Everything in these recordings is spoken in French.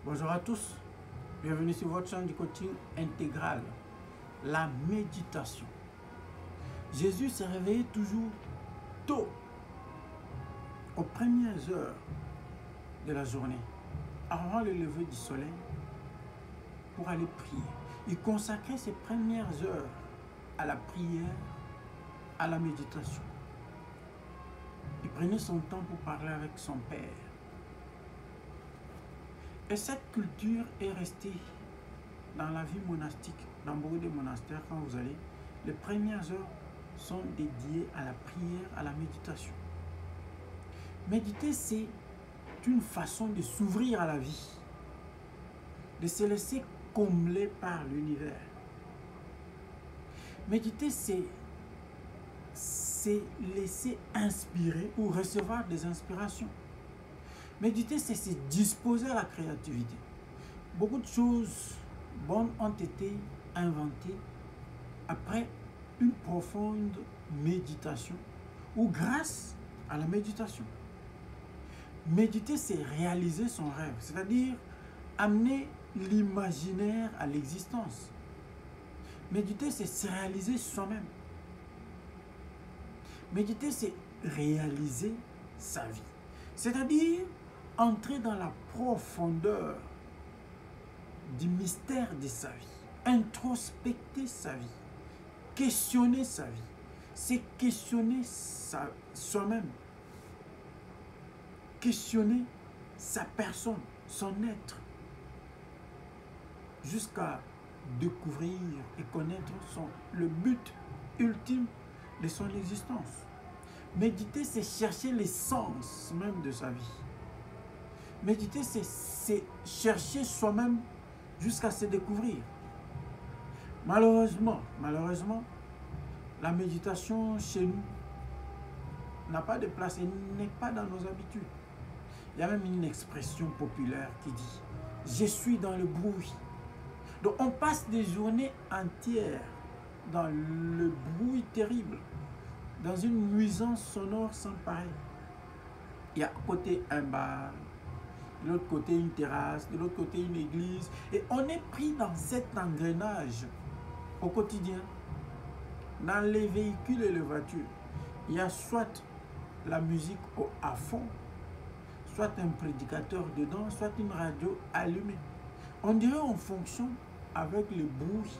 Bonjour à tous, bienvenue sur votre chaîne du coaching intégral, la méditation. Jésus s'est réveillé toujours tôt, aux premières heures de la journée, avant le lever du soleil, pour aller prier. Il consacrait ses premières heures à la prière, à la méditation. Il prenait son temps pour parler avec son Père. Et cette culture est restée dans la vie monastique, dans beaucoup de monastères, quand vous allez, les premières heures sont dédiées à la prière, à la méditation. Méditer, c'est une façon de s'ouvrir à la vie, de se laisser combler par l'univers. Méditer, c'est laisser inspirer ou recevoir des inspirations. Méditer, c'est se disposer à la créativité. Beaucoup de choses bonnes ont été inventées après une profonde méditation ou grâce à la méditation. Méditer, c'est réaliser son rêve, c'est-à-dire amener l'imaginaire à l'existence. Méditer, c'est se réaliser soi-même. Méditer, c'est réaliser sa vie, c'est-à-dire entrer dans la profondeur du mystère de sa vie, introspecter sa vie, questionner sa vie, c'est questionner soi-même, questionner sa personne, son être, jusqu'à découvrir et connaître le but ultime de son existence. Méditer, c'est chercher l'essence même de sa vie. Méditer, c'est chercher soi-même jusqu'à se découvrir. Malheureusement, la méditation chez nous n'a pas de place et n'est pas dans nos habitudes. Il y a même une expression populaire qui dit « Je suis dans le bruit ». Donc on passe des journées entières dans le bruit terrible, dans une nuisance sonore sans pareil. Il y a à côté un bar, de l'autre côté une terrasse, de l'autre côté une église. Et on est pris dans cet engrenage au quotidien. Dans les véhicules et les voitures, il y a soit la musique à fond, soit un prédicateur dedans, soit une radio allumée. On dirait qu'on fonctionne avec le bruit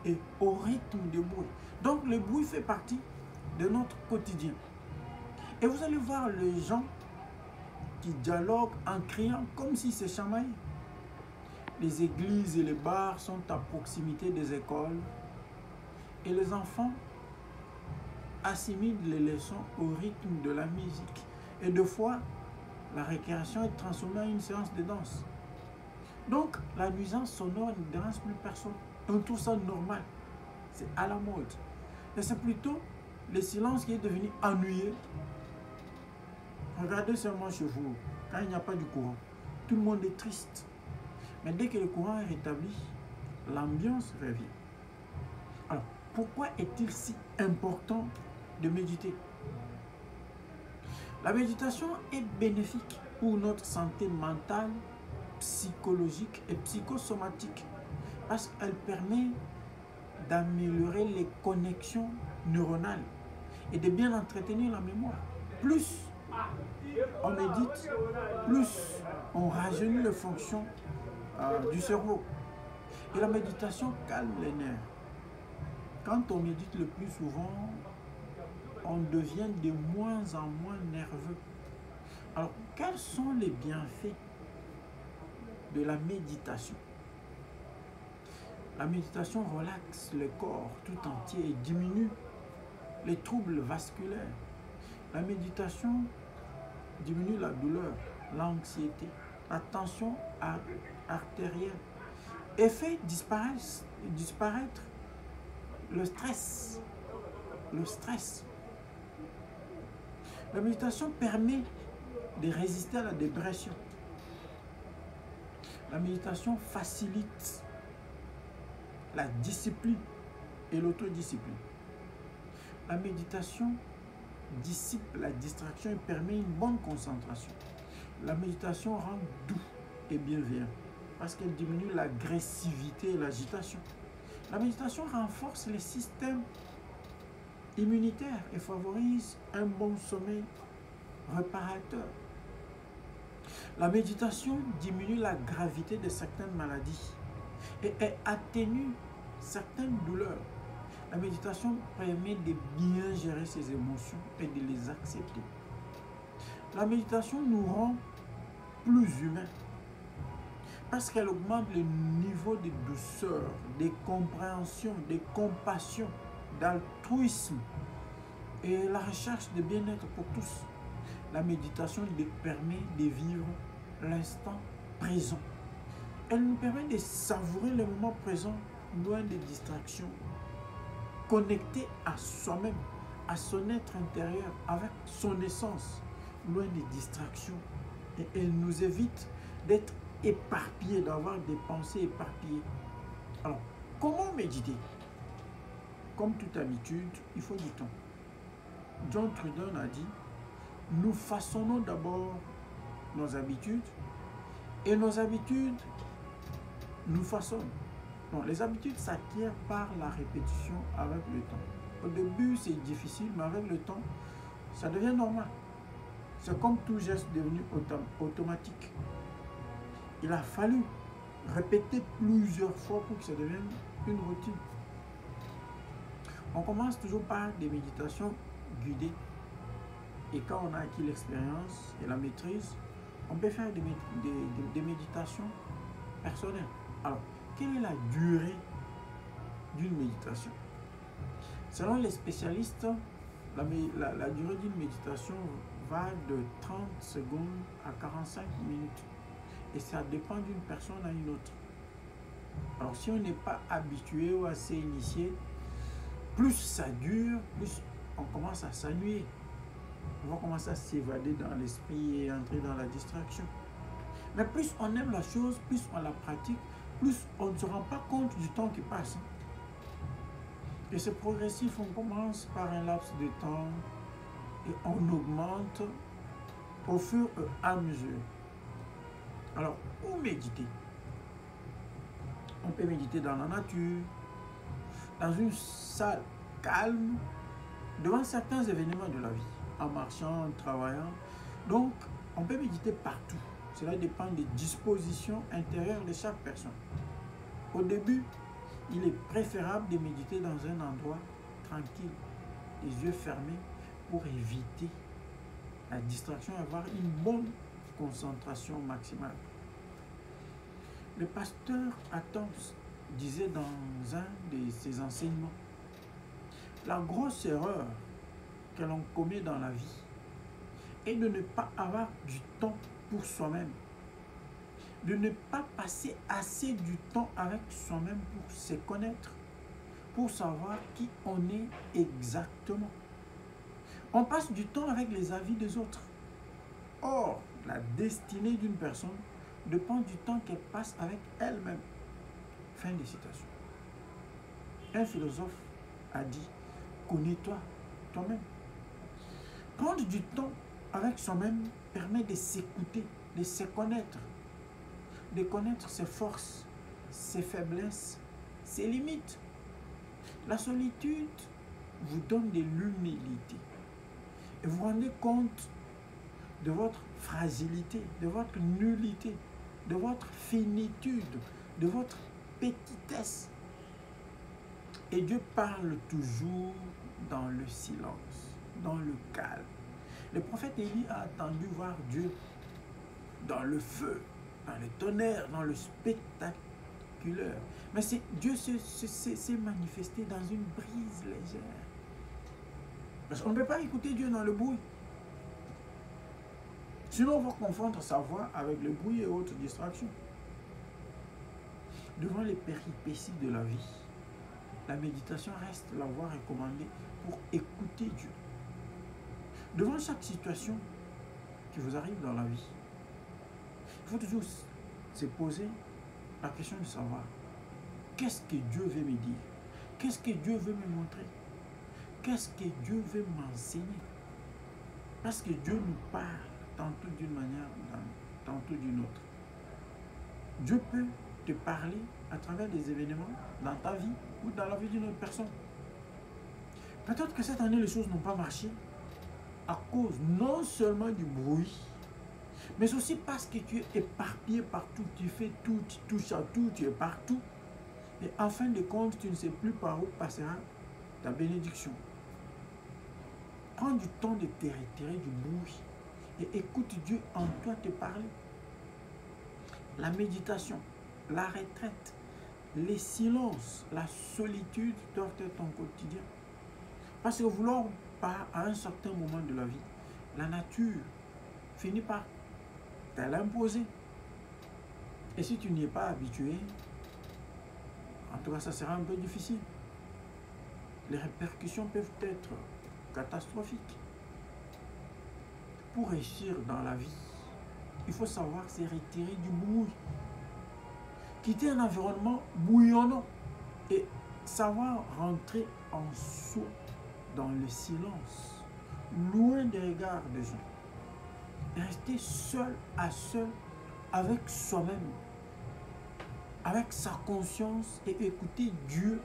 et au rythme du bruit. Donc le bruit fait partie de notre quotidien. Et vous allez voir les gens qui dialoguent en criant comme s'ils se chamaillaient. Les églises et les bars sont à proximité des écoles et les enfants assimilent les leçons au rythme de la musique. Et deux fois, la récréation est transformée en une séance de danse. Donc, la nuisance sonore ne dérange plus personne. On trouve ça normal. C'est à la mode. Et c'est plutôt le silence qui est devenu ennuyeux. Regardez seulement chez vous, quand il n'y a pas du courant, tout le monde est triste. Mais dès que le courant est rétabli, l'ambiance revient. Alors, pourquoi est-il si important de méditer? La méditation est bénéfique pour notre santé mentale, psychologique et psychosomatique parce qu'elle permet d'améliorer les connexions neuronales et de bien entretenir la mémoire. Plus on médite, plus on rajeunit les fonctions du cerveau. Et la méditation calme les nerfs. Quand on médite le plus souvent, on devient de moins en moins nerveux. Alors, quels sont les bienfaits de la méditation? La méditation relaxe le corps tout entier et diminue les troubles vasculaires. La méditation diminue la douleur, l'anxiété, la tension artérielle et fait disparaître le stress. La méditation permet de résister à la dépression. La méditation facilite la discipline et l'autodiscipline. La méditation dissipe la distraction et permet une bonne concentration. La méditation rend doux et bienveillant. parce qu'elle diminue l'agressivité et l'agitation. La méditation renforce les systèmes immunitaires et favorise un bon sommeil réparateur. La méditation diminue la gravité de certaines maladies et atténue certaines douleurs. La méditation permet de bien gérer ses émotions et de les accepter. La méditation nous rend plus humains parce qu'elle augmente le niveau de douceur, de compréhension, de compassion, d'altruisme et la recherche de bien-être pour tous. La méditation nous permet de vivre l'instant présent. Elle nous permet de savourer le moment présent, loin des distractions, connecté à soi-même, à son être intérieur, avec son essence, loin des distractions. Et elle nous évite d'être éparpillés, d'avoir des pensées éparpillées. Alors, comment méditer? Comme toute habitude, il faut du temps. John Trudon a dit, nous façonnons d'abord nos habitudes et nos habitudes nous façonnent. Non, les habitudes s'acquièrent par la répétition avec le temps. Au début, c'est difficile, mais avec le temps, ça devient normal. C'est comme tout geste devenu automatique. Il a fallu répéter plusieurs fois pour que ça devienne une routine. On commence toujours par des méditations guidées. Et quand on a acquis l'expérience et la maîtrise, on peut faire des méditations personnelles. Alors, quelle est la durée d'une méditation? Selon les spécialistes, la durée d'une méditation va de 30 secondes à 45 minutes. Et ça dépend d'une personne à une autre. Alors, si on n'est pas habitué ou assez initié, plus ça dure, plus on commence à s'ennuyer. On va commencer à s'évader dans l'esprit et entrer dans la distraction. Mais plus on aime la chose, plus on la pratique, plus on ne se rend pas compte du temps qui passe. Et c'est progressif, on commence par un laps de temps et on augmente au fur et à mesure. Alors, où méditer? On peut méditer dans la nature, dans une salle calme, devant certains événements de la vie, en marchant, en travaillant. Donc, on peut méditer partout. Cela dépend des dispositions intérieures de chaque personne. Au début, il est préférable de méditer dans un endroit tranquille, les yeux fermés, pour éviter la distraction et avoir une bonne concentration maximale. Le pasteur Athons disait dans un de ses enseignements, la grosse erreur que l'on commet dans la vie est de ne pas avoir du temps pour soi-même, de ne pas passer assez du temps avec soi-même pour se connaître, pour savoir qui on est exactement. On passe du temps avec les avis des autres. Or, la destinée d'une personne dépend du temps qu'elle passe avec elle-même. Fin de citation. Un philosophe a dit, connais-toi toi-même. Prendre du temps avec soi-même permet de s'écouter, de se connaître, de connaître ses forces, ses faiblesses, ses limites. La solitude vous donne de l'humilité et vous rendez compte de votre fragilité, de votre nullité, de votre finitude, de votre petitesse. Et Dieu parle toujours dans le silence, dans le calme. Le prophète Élie a attendu voir Dieu dans le feu, dans le tonnerre, dans le spectaculaire. Mais Dieu s'est manifesté dans une brise légère. Parce qu'on ne peut pas écouter Dieu dans le bruit. Sinon, on va confondre sa voix avec le bruit et autres distractions. Devant les péripéties de la vie, la méditation reste la voie recommandée pour écouter Dieu. Devant chaque situation qui vous arrive dans la vie, il faut toujours se poser la question de savoir qu'est-ce que Dieu veut me dire? Qu'est-ce que Dieu veut me montrer? Qu'est-ce que Dieu veut m'enseigner? Parce que Dieu nous parle tantôt d'une manière, tantôt d'une autre. Dieu peut te parler à travers des événements dans ta vie ou dans la vie d'une autre personne. Peut-être que cette année, les choses n'ont pas marché à cause non seulement du bruit, mais aussi parce que tu es éparpillé partout, tu fais tout, tu touches à tout, tu es partout. Et en fin de compte, tu ne sais plus par où passera ta bénédiction. Prends du temps de te retirer du bruit et écoute Dieu en toi te parler. La méditation, la retraite, les silences, la solitude doivent être ton quotidien. Parce que vouloir pas à un certain moment de la vie, la nature finit par te l'imposer. Et si tu n'y es pas habitué, en tout cas ça sera un peu difficile. Les répercussions peuvent être catastrophiques. Pour réussir dans la vie, il faut savoir se retirer du bruit. Quitter un environnement bouillonnant et savoir rentrer en soi, dans le silence, loin des regards des gens. Rester seul à seul avec soi-même, avec sa conscience et écouter Dieu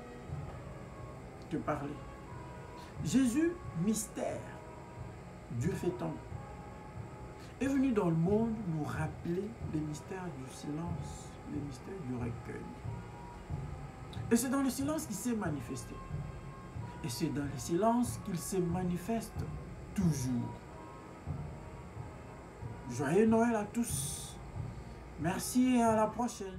te parler. Jésus, mystère, Dieu fait homme, est venu dans le monde nous rappeler les mystères du silence, les mystères du recueil. Et c'est dans le silence qu'il s'est manifesté. Et c'est dans le silence qu'il se manifeste toujours. Joyeux Noël à tous. Merci et à la prochaine.